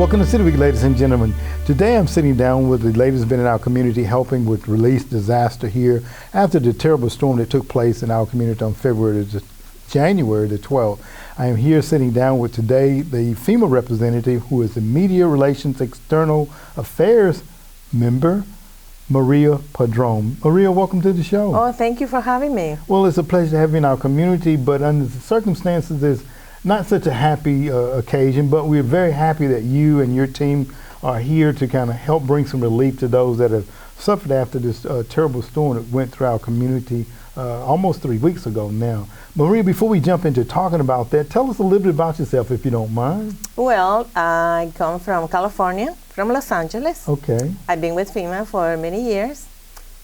Welcome to City Week, ladies and gentlemen. Today I'm sitting down with the ladies been in our community helping with relief disaster here after the terrible storm that took place in our community on January the 12th. I am here sitting down with today the FEMA representative who is the Media Relations External Affairs member, Maria Padron. Maria, welcome to the show. Oh, thank you for having me. Well, it's a pleasure to have you in our community, but under the circumstances, it's not such a happy occasion, but we're very happy that you and your team are here to kind of help bring some relief to those that have suffered after this terrible storm that went through our community almost 3 weeks ago now. Maria, before we jump into talking about that, tell us a little bit about yourself, if you don't mind. Well, I come from California, from Los Angeles. Okay. I've been with FEMA for many years,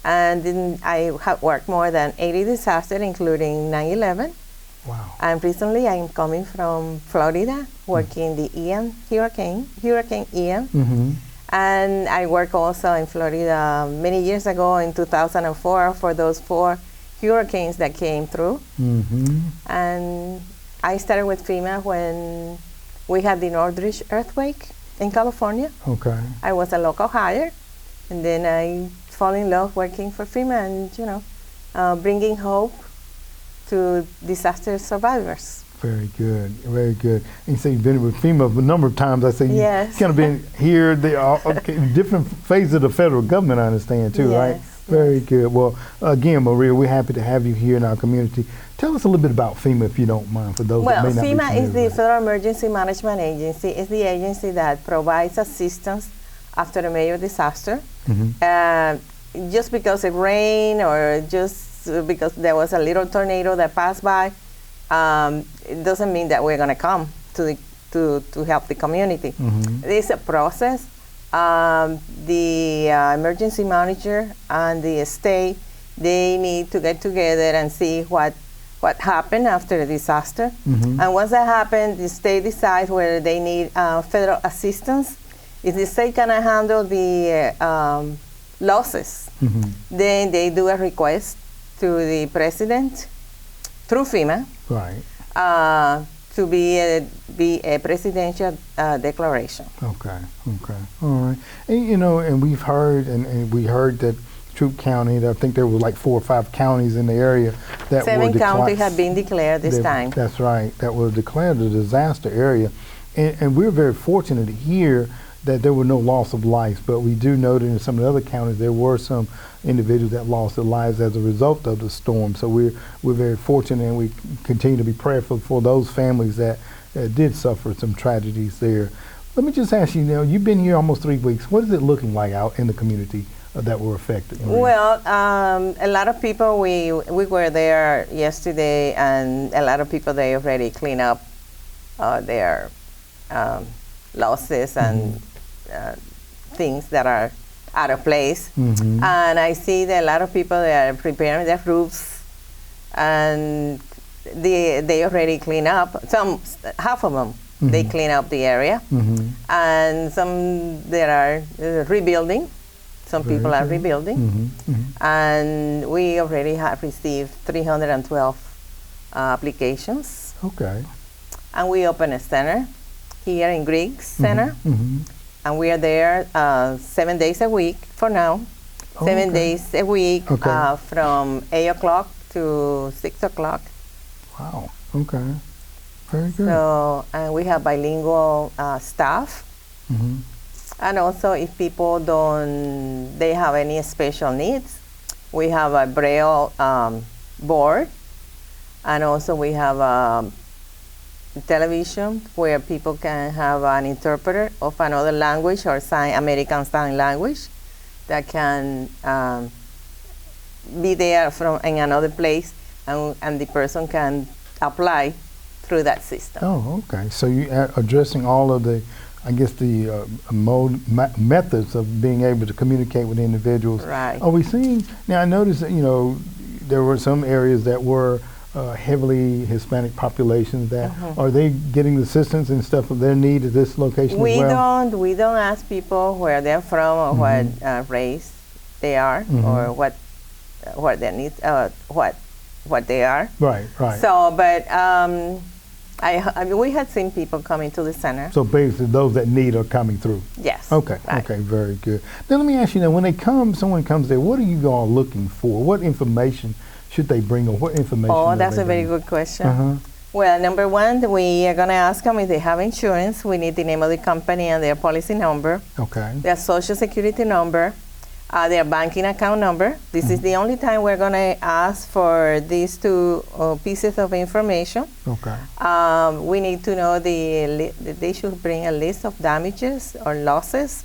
and then I have worked more than 80 disasters, including 9/11. Wow. And recently I'm coming from Florida, working the Hurricane Ian. Mm-hmm. And I worked also in Florida many years ago in 2004 for those 4 hurricanes that came through. Mm-hmm. And I started with FEMA when we had the Northridge earthquake in California. Okay. I was a local hire, and then I fell in love working for FEMA and, bringing hope to disaster survivors. Very good, very good. And you say you've been with FEMA a number of times. I say Yes. you've kind of been here, there, okay, different phases of the federal government, I understand too, right? Yes, Very good. Well, again, Maria, we're happy to have you here in our community. Tell us a little bit about FEMA, if you don't mind, for those that Well, may not be FEMA familiar is the with it. Federal Emergency Management Agency. It's the agency that provides assistance after a major disaster. Mm-hmm. Just because it rained or just because there was a little tornado that passed by, it doesn't mean that we're going to come to help the community. Mm-hmm. It's a process. The emergency manager and the state, they need to get together and see what happened after the disaster. Mm-hmm. And once that happens, the state decides whether they need federal assistance. If the state cannot handle the losses, Mm-hmm. then they do a request to the president through FEMA, Right. to be a presidential declaration. Okay. Okay. All right. And we've heard, and we heard that Troup County, I think there were like 4 or 5 counties in the area that 7 were counties have been declared this time. That's right. That was declared a disaster area. And we're very fortunate to hear that there were no loss of life, but we do know that in some of the other counties there were some individuals that lost their lives as a result of the storm. So we're very fortunate, and we continue to be prayerful for those families that did suffer some tragedies there. Let me just ask you, you've been here almost 3 weeks. What is it looking like out in the community that were affected? Maria? Well, a lot of people, we were there yesterday, and a lot of people, they already clean up their losses and things that are out of place. Mm-hmm. And I see that a lot of people, they are preparing their roofs, and they already clean up. Half of them, Mm-hmm. they clean up the area. Mm-hmm. And some that are rebuilding. Some Very people are good. rebuilding. Mm-hmm. Mm-hmm. And we already have received 312 applications. Okay. And we open a center here in Griggs Center. Mm-hmm. And we are there 7 days a week for now. Oh, 7 okay. days a week Okay. from 8 o'clock to 6 o'clock. Wow. Okay. Very good. So, and we have bilingual staff. Mm-hmm. And also if people they have any special needs, we have a Braille board. And also we have television where people can have an interpreter of another language or American Sign Language that can be there from in another place, and the person can apply through that system. Oh, okay. So you are addressing all of the, I guess, the methods of being able to communicate with individuals. Right. Are we seeing, now I noticed that, there were some areas that were heavily Hispanic populations that, are they getting the assistance and stuff of their need at this location as well? We don't ask people where they're from or what race they are or what their needs, what they are. Right, right. So, but I mean, we had seen people coming to the center. So basically, those that need are coming through. Yes. Okay. Right. Okay. Very good. Now let me ask you: now, when they come, someone comes there. What are you all looking for? What information should they bring, or what information? Oh, are that's they a very bringing? good question. Uh-huh. Well, number one, we are going to ask them if they have insurance. We need the name of the company and their policy number, Okay. their social security number, their banking account number. This is the only time we're going to ask for these two pieces of information. Okay. We need to know they should bring a list of damages or losses.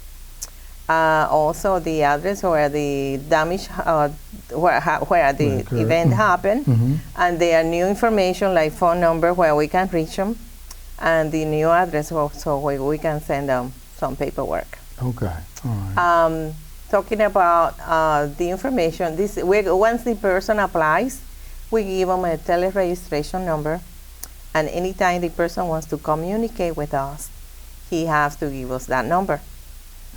Also, the address where the damage, where the Occurred. event happened, Mhm. and their new information like phone number where we can reach them, and the new address so we can send them some paperwork. Okay. All right. Talking about the information, once the person applies, we give them a tele-registration number, and anytime the person wants to communicate with us, he has to give us that number.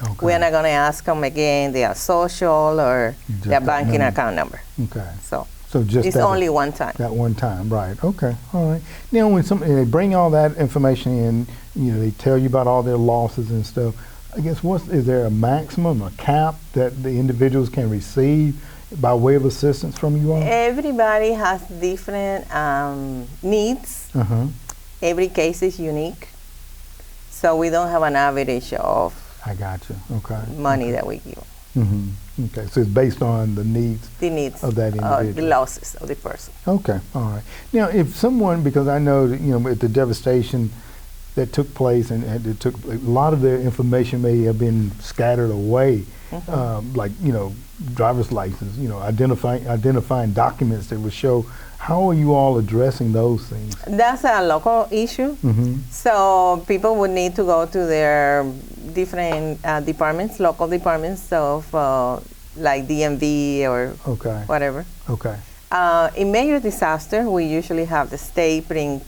Okay. We're not going to ask them again their social or Just their that banking number. account number. Okay. So So just it's that, only one time. that one time, right? Okay. All right. Now, when they bring all that information in, they tell you about all their losses and stuff. I guess is there a maximum, a cap that the individuals can receive by way of assistance from you all? Everybody has different needs. Uh-huh. Every case is unique. So we don't have an average of I got you. Okay. money that we give. Mm-hmm. Okay. So it's based on the needs The needs of that the individual. losses of the person. Okay. All right. Now, if someone, because I know that, with the devastation that took place, and it took a lot of their information may have been scattered away, like driver's license, identifying documents that would show. How are you all addressing those things? That's a local issue. Mm-hmm. So people would need to go to their different departments, local departments of like DMV or Okay. whatever. Okay. In major disaster, we usually have the state bring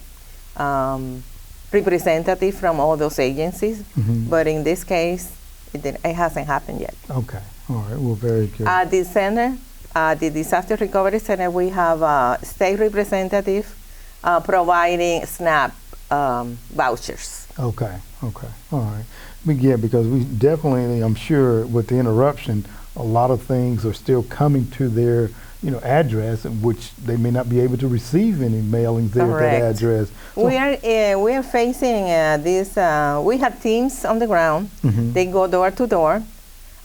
representative from all those agencies. Mm-hmm. But in this case, it hasn't happened yet. Okay. All right. Well, very good. At the center, the Disaster Recovery Center, we have a state representative providing SNAP vouchers. Okay. Okay. All right. Because we definitely, I'm sure, with the interruption, a lot of things are still coming to their, address, which they may not be able to receive any mailings there at that address. So We are facing this. We have teams on the ground. Mhm. They go door to door.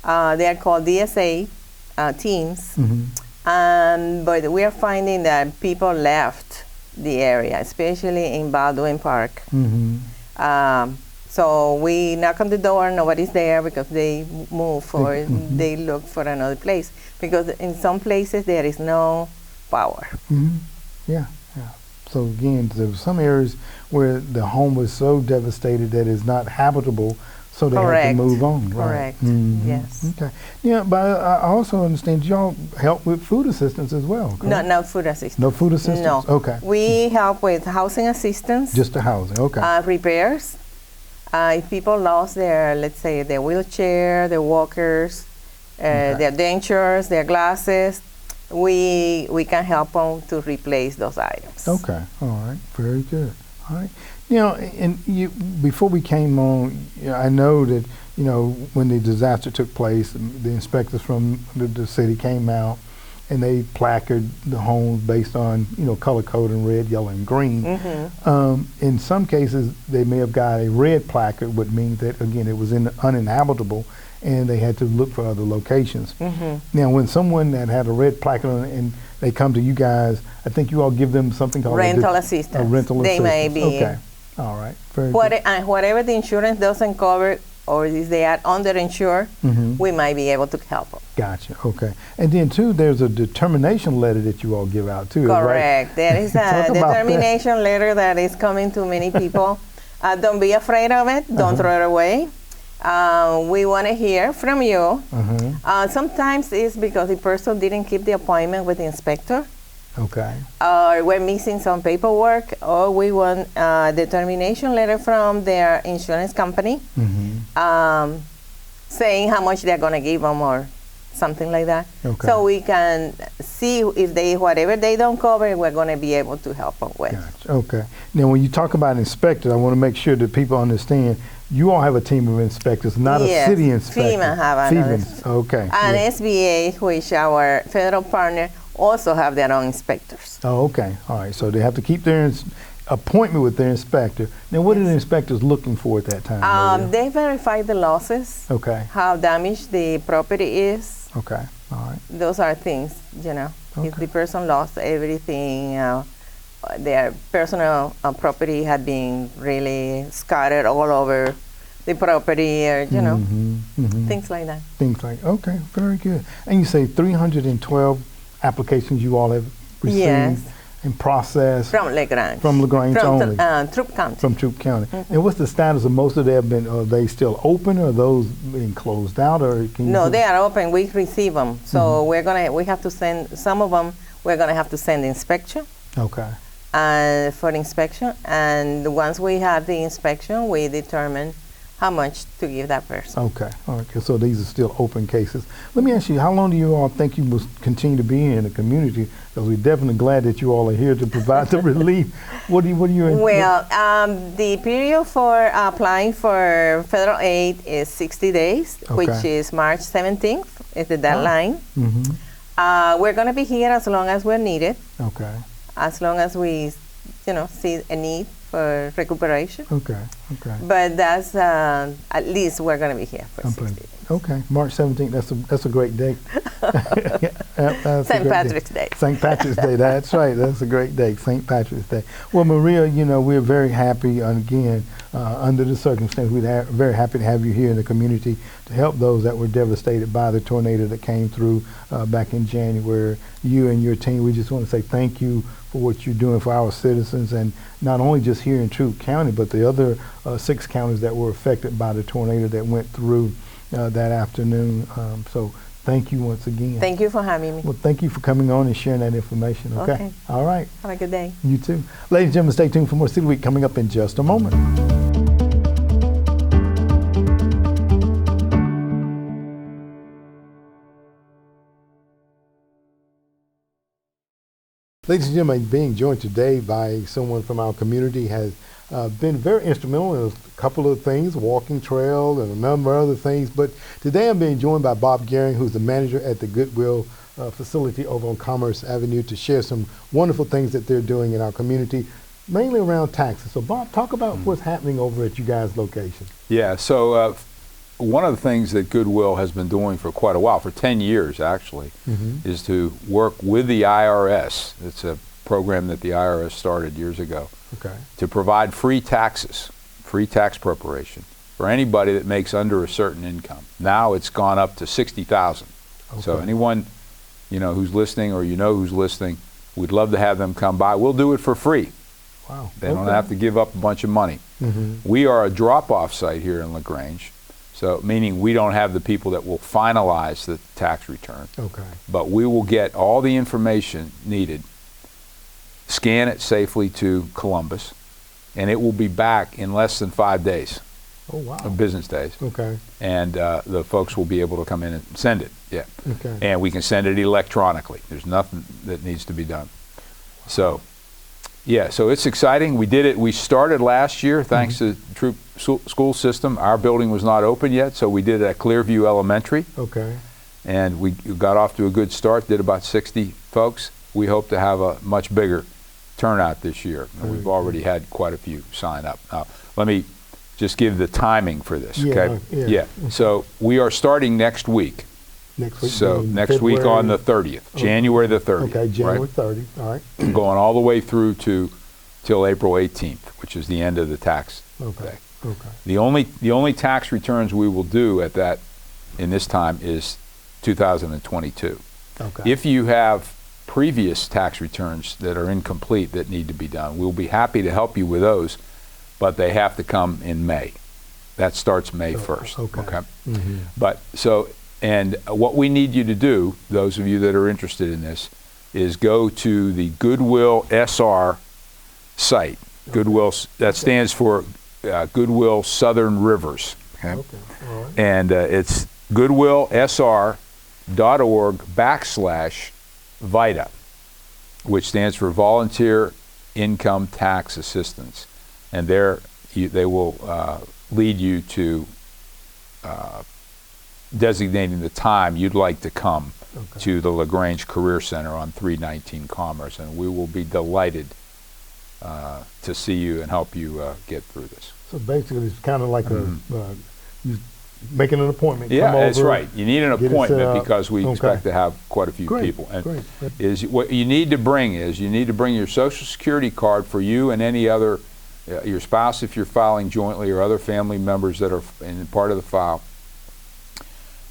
They are called DSA teams. Mhm. But we are finding that people left the area, especially in Baldwin Park. Mhm. So we knock on the door, nobody's there because they move or they look for another place. Because in some places there is no power. Mhm. Yeah. Yeah. So again, there were some areas where the home was so devastated that it's not habitable, so they had to Correct. move on. Right? Correct. Mhm. Yes. Okay. Yeah, but I also understand y'all help with food assistance as well. Correct? No food assistance. No food assistance. No. Okay. We help with housing assistance, Just the housing. Okay. repairs. If people lost their, let's say, their wheelchair, their walkers, their dentures, their glasses, we can help them to replace those items. Okay. All right. Very good. All right. And before we came on, I know that when the disaster took place, the inspectors from the city came out and they placard the homes based on color code in red, yellow, and green. Mm-hmm. In some cases, they may have got a red placard, which means that again it was uninhabitable, and they had to look for other locations. Mm-hmm. Now, when someone that had a red placard on it and they come to you guys, I think you all give them something called Rental assistance. A rental They assistance. may be. Okay. All right. Very good. And whatever the insurance doesn't cover, or if they are underinsured, Mhm. we might be able to help them. Gotcha. Okay. And then too, there's a determination letter that you all give out too. Correct. Right? There is a Talk about that. determination letter that is coming to many people. Don't be afraid of it. Don't throw it away. We want to hear from you. Sometimes it's because the person didn't keep the appointment with the inspector, Okay. or we're missing some paperwork, or we want a determination letter from their insurance company Mhm. saying how much they're going to give them or something like that. Okay. So we can see if they, whatever they don't cover, we're going to be able to help them with. Gotcha. Okay. Now, when you talk about inspectors, I want to make sure that people understand you all have a team of inspectors, not Yes, a city inspector. FEMA have another. Okay. And Yeah. SBA, which our federal partner, also have their own inspectors. Oh, okay. All right. So they have to keep their appointment with their inspector. Now, what are the inspectors looking for at that time? Maria? They verify the losses, Okay. how damaged the property is. Okay. All right. Those are things, you know. If Okay. the person lost everything, their personal property had been really scattered all over the property, or, you know, things like that. Things like, okay, very good. And you say 312 applications you all have received Yes. and processed From LaGrange. from LaGrange only. Troup County. From Troup County. And what's the status of most of them? Are they still open, or are those being closed out, or can you No, they are open. We receive them. So we have to send, some of them, we're going to have to send inspection. Okay. For inspection. And once we have the inspection, we determine how much to give that person. Okay. All right. So these are still open cases. Let me ask you, how long do you all think you will continue to be in the community? Because we're definitely glad that you all are here to provide the relief. What do you? Well, the period for applying for federal aid is 60 days, which Okay. is March 17th is the deadline. Mm-hmm. We're going to be here as long as we're needed, Okay. as long as we, you know, see a need for recuperation. Okay. Okay. But that's, at least we're going to be here for 60 days. Okay, March 17th. That's a great date. St. Patrick's Day. St. Patrick's Day. That's right. That's a great date, St. Patrick's Day. Well, Maria, you know, we're very happy, again, under the circumstances, we're very happy to have you here in the community to help those that were devastated by the tornado that came through back in January. You and your team, we just want to say thank you for what you're doing for our citizens, and not only just here in Troup County, but the other 6 counties that were affected by the tornado that went through that afternoon. So thank you once again. Thank you for having me. Well, thank you for coming on and sharing that information. Okay. All right. Have a good day. You too. Ladies and gentlemen, stay tuned for more City Week coming up in just a moment. Ladies and gentlemen, being joined today by someone from our community has been very instrumental in a couple of things, walking trail and a number of other things. But today I'm being joined by Bob Gehring, who's the manager at the Goodwill facility over on Commerce Avenue, to share some wonderful things that they're doing in our community, mainly around taxes. So Bob, talk about what's happening over at you guys' location. Yeah, so one of the things that Goodwill has been doing for quite a while, for 10 years actually, is to work with the IRS. It's a program that the IRS started years ago. Okay. To provide free taxes, free tax preparation for anybody that makes under a certain income. Now it's gone up to $60,000. Okay. So anyone, you know, who's listening, or you know who's listening, we'd love to have them come by. We'll do it for free. Wow. They don't have to give up a bunch of money. We are a drop-off site here in LaGrange, so meaning we don't have the people that will finalize the tax return. Okay. But we will get all the information needed, scan it safely to Columbus, and it will be back in less than 5 days. Oh, wow. Of business days. Okay. And the folks will be able to come in and send it. Yeah. Okay. And we can send it electronically. There's nothing that needs to be done. So, yeah, so it's exciting. We did it. We started last year thanks to the Troup school system. Our building was not open yet, so we did it at Clearview Elementary. Okay. And we got off to a good start, did about 60 folks. We hope to have a much bigger turnout this year. And we've already had quite a few sign up. Now, let me just give the timing for this, okay? Yeah. So we are starting next week. Next week. So next week on the 30th, January the 30th. Okay, January right? 30th, all right. Going all the way through to till April 18th, which is the end of the tax day. Okay. The only tax returns we will do at that in this time is 2022. Okay. If you have previous tax returns that are incomplete that need to be done, we'll be happy to help you with those, but they have to come in May. That starts May 1st. Okay. But so, and what we need you to do, those of you that are interested in this, is go to the Goodwill SR site. Goodwill, that stands for Goodwill Southern Rivers. Okay. Okay. All right. And it's Goodwill SR, LaGrange.org/VITA, which stands for Volunteer Income Tax Assistance. And there they will lead you to designating the time you'd like to come to the LaGrange Career Center on 319 Commerce, and we will be delighted to see you and help you get through this. So basically, it's kind of like you making an appointment. Yeah, come that's over, right. You need an appointment because we expect to have quite a few people. And what you need to bring is your Social Security card for you and any other, your spouse if you're filing jointly or other family members that are in part of the file.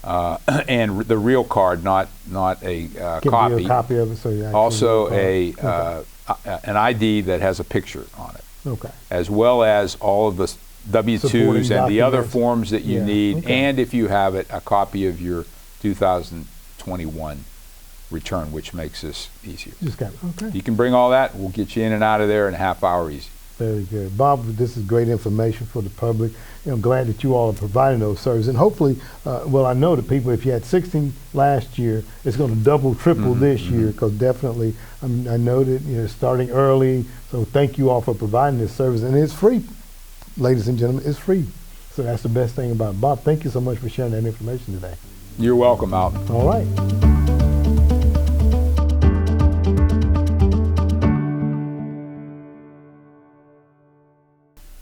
And the real card, not a copy. A copy of it, so you also an ID that has a picture on it. Okay. As well as all of the W-2s and the other forms that you need, and if you have it, a copy of your 2021 return, which makes this easier. Just got it. Okay. You can bring all that. We'll get you in and out of there in a half hour easy. Very good. Bob, this is great information for the public. I'm glad that you all are providing those services. And hopefully, well, I know the people, if you had 16 last year, it's going to double, triple this year, because definitely, I know that you're starting early. So thank you all for providing this service. And it's free, ladies and gentlemen, it's free. So that's the best thing about it. Bob, thank you so much for sharing that information today. You're welcome, Alton. All right.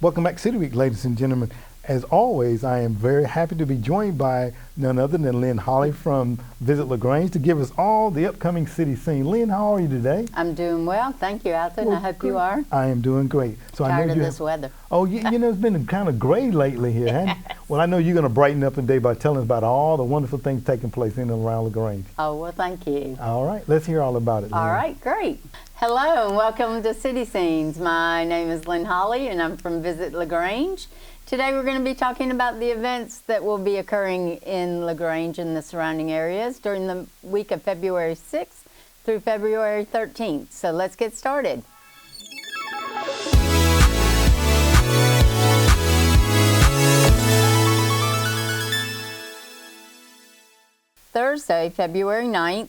Welcome back to City Week, ladies and gentlemen. As always, I am very happy to be joined by none other than Lynn Holly from Visit LaGrange to give us all the upcoming city scene. Lynn, how are you today? I'm doing well. Thank you, Alton. Well, I hope good. you are. I am doing great. So Tired I know of you this weather. Oh, you know, it's been kind of gray lately here, hasn't it? Well, I know you're going to brighten up the day by telling us about all the wonderful things taking place in and around LaGrange. Oh, well, thank you. All right, let's hear all about it, Lynn. All right, great. Hello and welcome to City Scenes. My name is Lynn Holly and I'm from Visit LaGrange. Today we're going to be talking about the events that will be occurring in LaGrange and the surrounding areas during the week of February 6th through February 13th. So let's get started. Thursday, February 9th,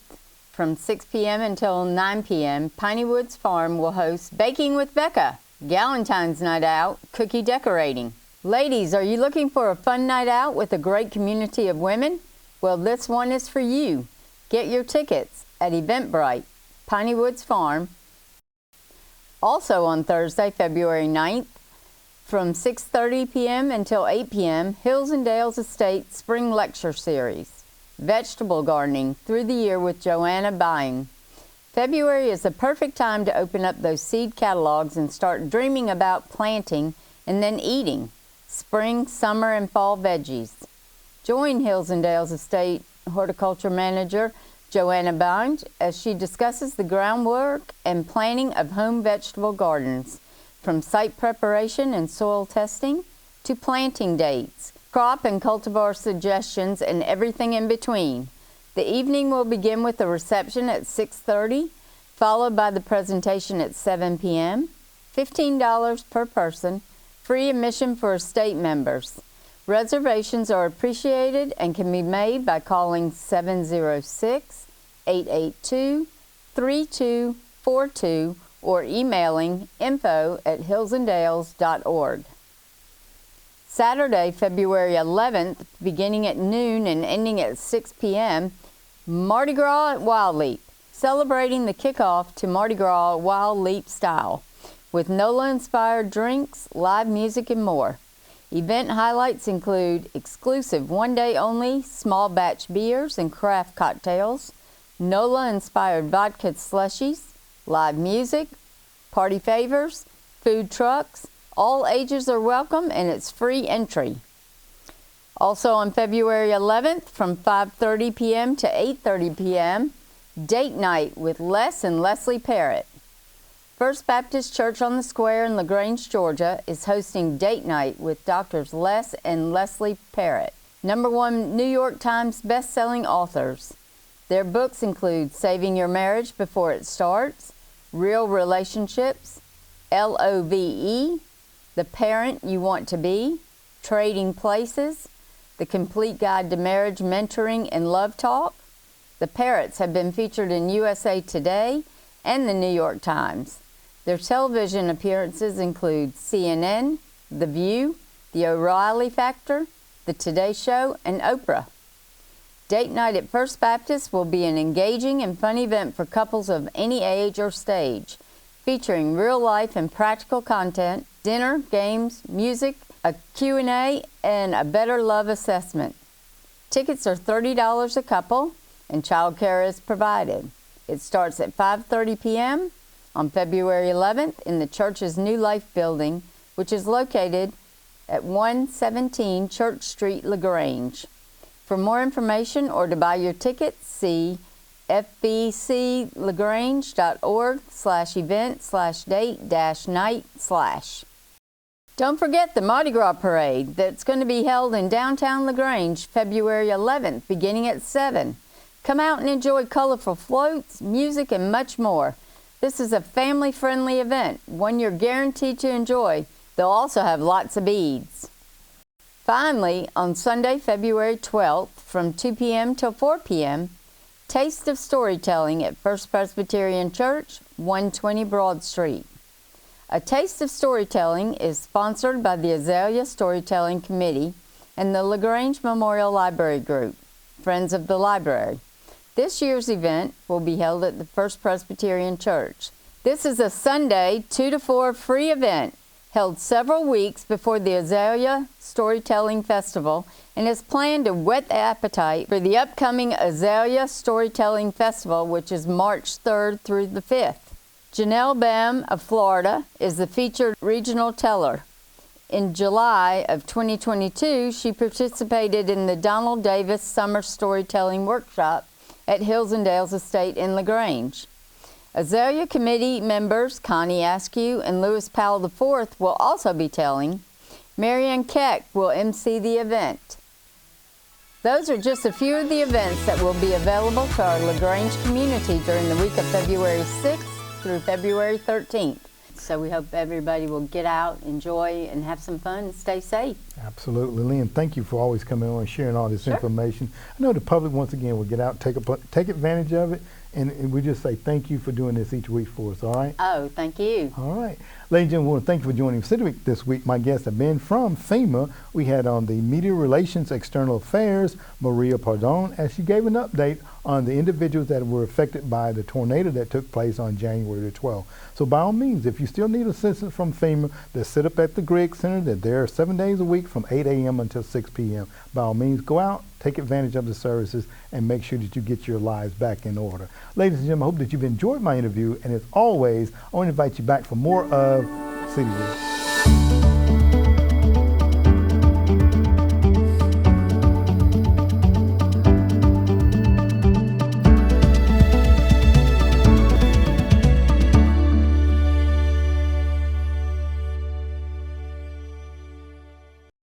from 6 p.m. until 9 p.m., Piney Woods Farm will host Baking with Becca, Galentine's Night Out, Cookie Decorating. Ladies, are you looking for a fun night out with a great community of women? Well, this one is for you. Get your tickets at Eventbrite, Piney Woods Farm. Also on Thursday, February 9th, from 6:30 p.m. until 8 p.m., Hills and Dales Estate Spring Lecture Series. Vegetable gardening through the year with Joanna Bying. February is the perfect time to open up those seed catalogs and start dreaming about planting and then eating spring, summer, and fall veggies. Join Hills and Dales Estate Horticulture Manager Joanna Bying as she discusses the groundwork and planning of home vegetable gardens, from site preparation and soil testing to planting dates, crop and cultivar suggestions, and everything in between. The evening will begin with a reception at 6:30, followed by the presentation at 7 p.m., $15 per person, free admission for estate members. Reservations are appreciated and can be made by calling 706-882-3242 or emailing info@hillsanddales.org. Saturday, February 11th, beginning at noon and ending at 6 p.m., Mardi Gras at Wild Leap, celebrating the kickoff to Mardi Gras Wild Leap style, with NOLA-inspired drinks, live music, and more. Event highlights include exclusive one-day-only small batch beers and craft cocktails, NOLA-inspired vodka slushies, live music, party favors, food trucks. All ages are welcome and it's free entry. Also on February 11th from 5:30 p.m. to 8:30 p.m., date night with Les and Leslie Parrott. First Baptist Church on the Square in LaGrange, Georgia is hosting date night with Drs. Les and Leslie Parrott, #1 New York Times best-selling authors. Their books include Saving Your Marriage Before It Starts, Real Relationships, LOVE, The Parent You Want to Be, Trading Places, The Complete Guide to Marriage Mentoring and Love Talk, The Parrots have been featured in USA Today and the New York Times. Their television appearances include CNN, The View, The O'Reilly Factor, The Today Show, and Oprah. Date night at First Baptist will be an engaging and fun event for couples of any age or stage, featuring real-life and practical content, dinner, games, music, a Q&A, and a Better Love assessment. Tickets are $30 a couple, and childcare is provided. It starts at 5:30 p.m. on February 11th in the church's New Life building, which is located at 117 Church Street, LaGrange. For more information or to buy your tickets, see fbclagrange.org/event/date-night/. Don't forget the Mardi Gras Parade that's going to be held in downtown LaGrange February 11th beginning at 7. Come out and enjoy colorful floats, music, and much more. This is a family-friendly event, one you're guaranteed to enjoy. They'll also have lots of beads. Finally, on Sunday, February 12th, from 2 p.m. till 4 p.m., Taste of Storytelling at First Presbyterian Church, 120 Broad Street. A Taste of Storytelling is sponsored by the Azalea Storytelling Committee and the LaGrange Memorial Library Group, Friends of the Library. This year's event will be held at the First Presbyterian Church. This is a Sunday 2 to 4 free event held several weeks before the Azalea Storytelling Festival and is planned to whet the appetite for the upcoming Azalea Storytelling Festival, which is March 3rd through the 5th. Janelle Bam of Florida is the featured regional teller. In July of 2022, she participated in the Donald Davis Summer Storytelling Workshop at Hills and Dales Estate in LaGrange. Azalea Committee members Connie Askew and Lewis Powell IV will also be telling. Marianne Keck will MC the event. Those are just a few of the events that will be available to our LaGrange community during the week of February 6th through February 13th. So we hope everybody will get out, enjoy, and have some fun and stay safe. Absolutely. Lynn, thank you for always coming on and sharing all this information. I know the public, once again, will get out, take advantage of it, and we just say thank you for doing this each week for us, all right? Oh, thank you. All right. Ladies and gentlemen, I want to thank you for joining us this week. My guests have been from FEMA. We had on the Media Relations External Affairs, Maria Padron, as she gave an update on the individuals that were affected by the tornado that took place on January the 12th. So by all means, if you still need assistance from FEMA, they're set up at the Griggs Center. They're there 7 days a week from 8 a.m. until 6 p.m. By all means, go out, take advantage of the services, and make sure that you get your lives back in order. Ladies and gentlemen, I hope that you've enjoyed my interview, and as always, I want to invite you back for more of City Week.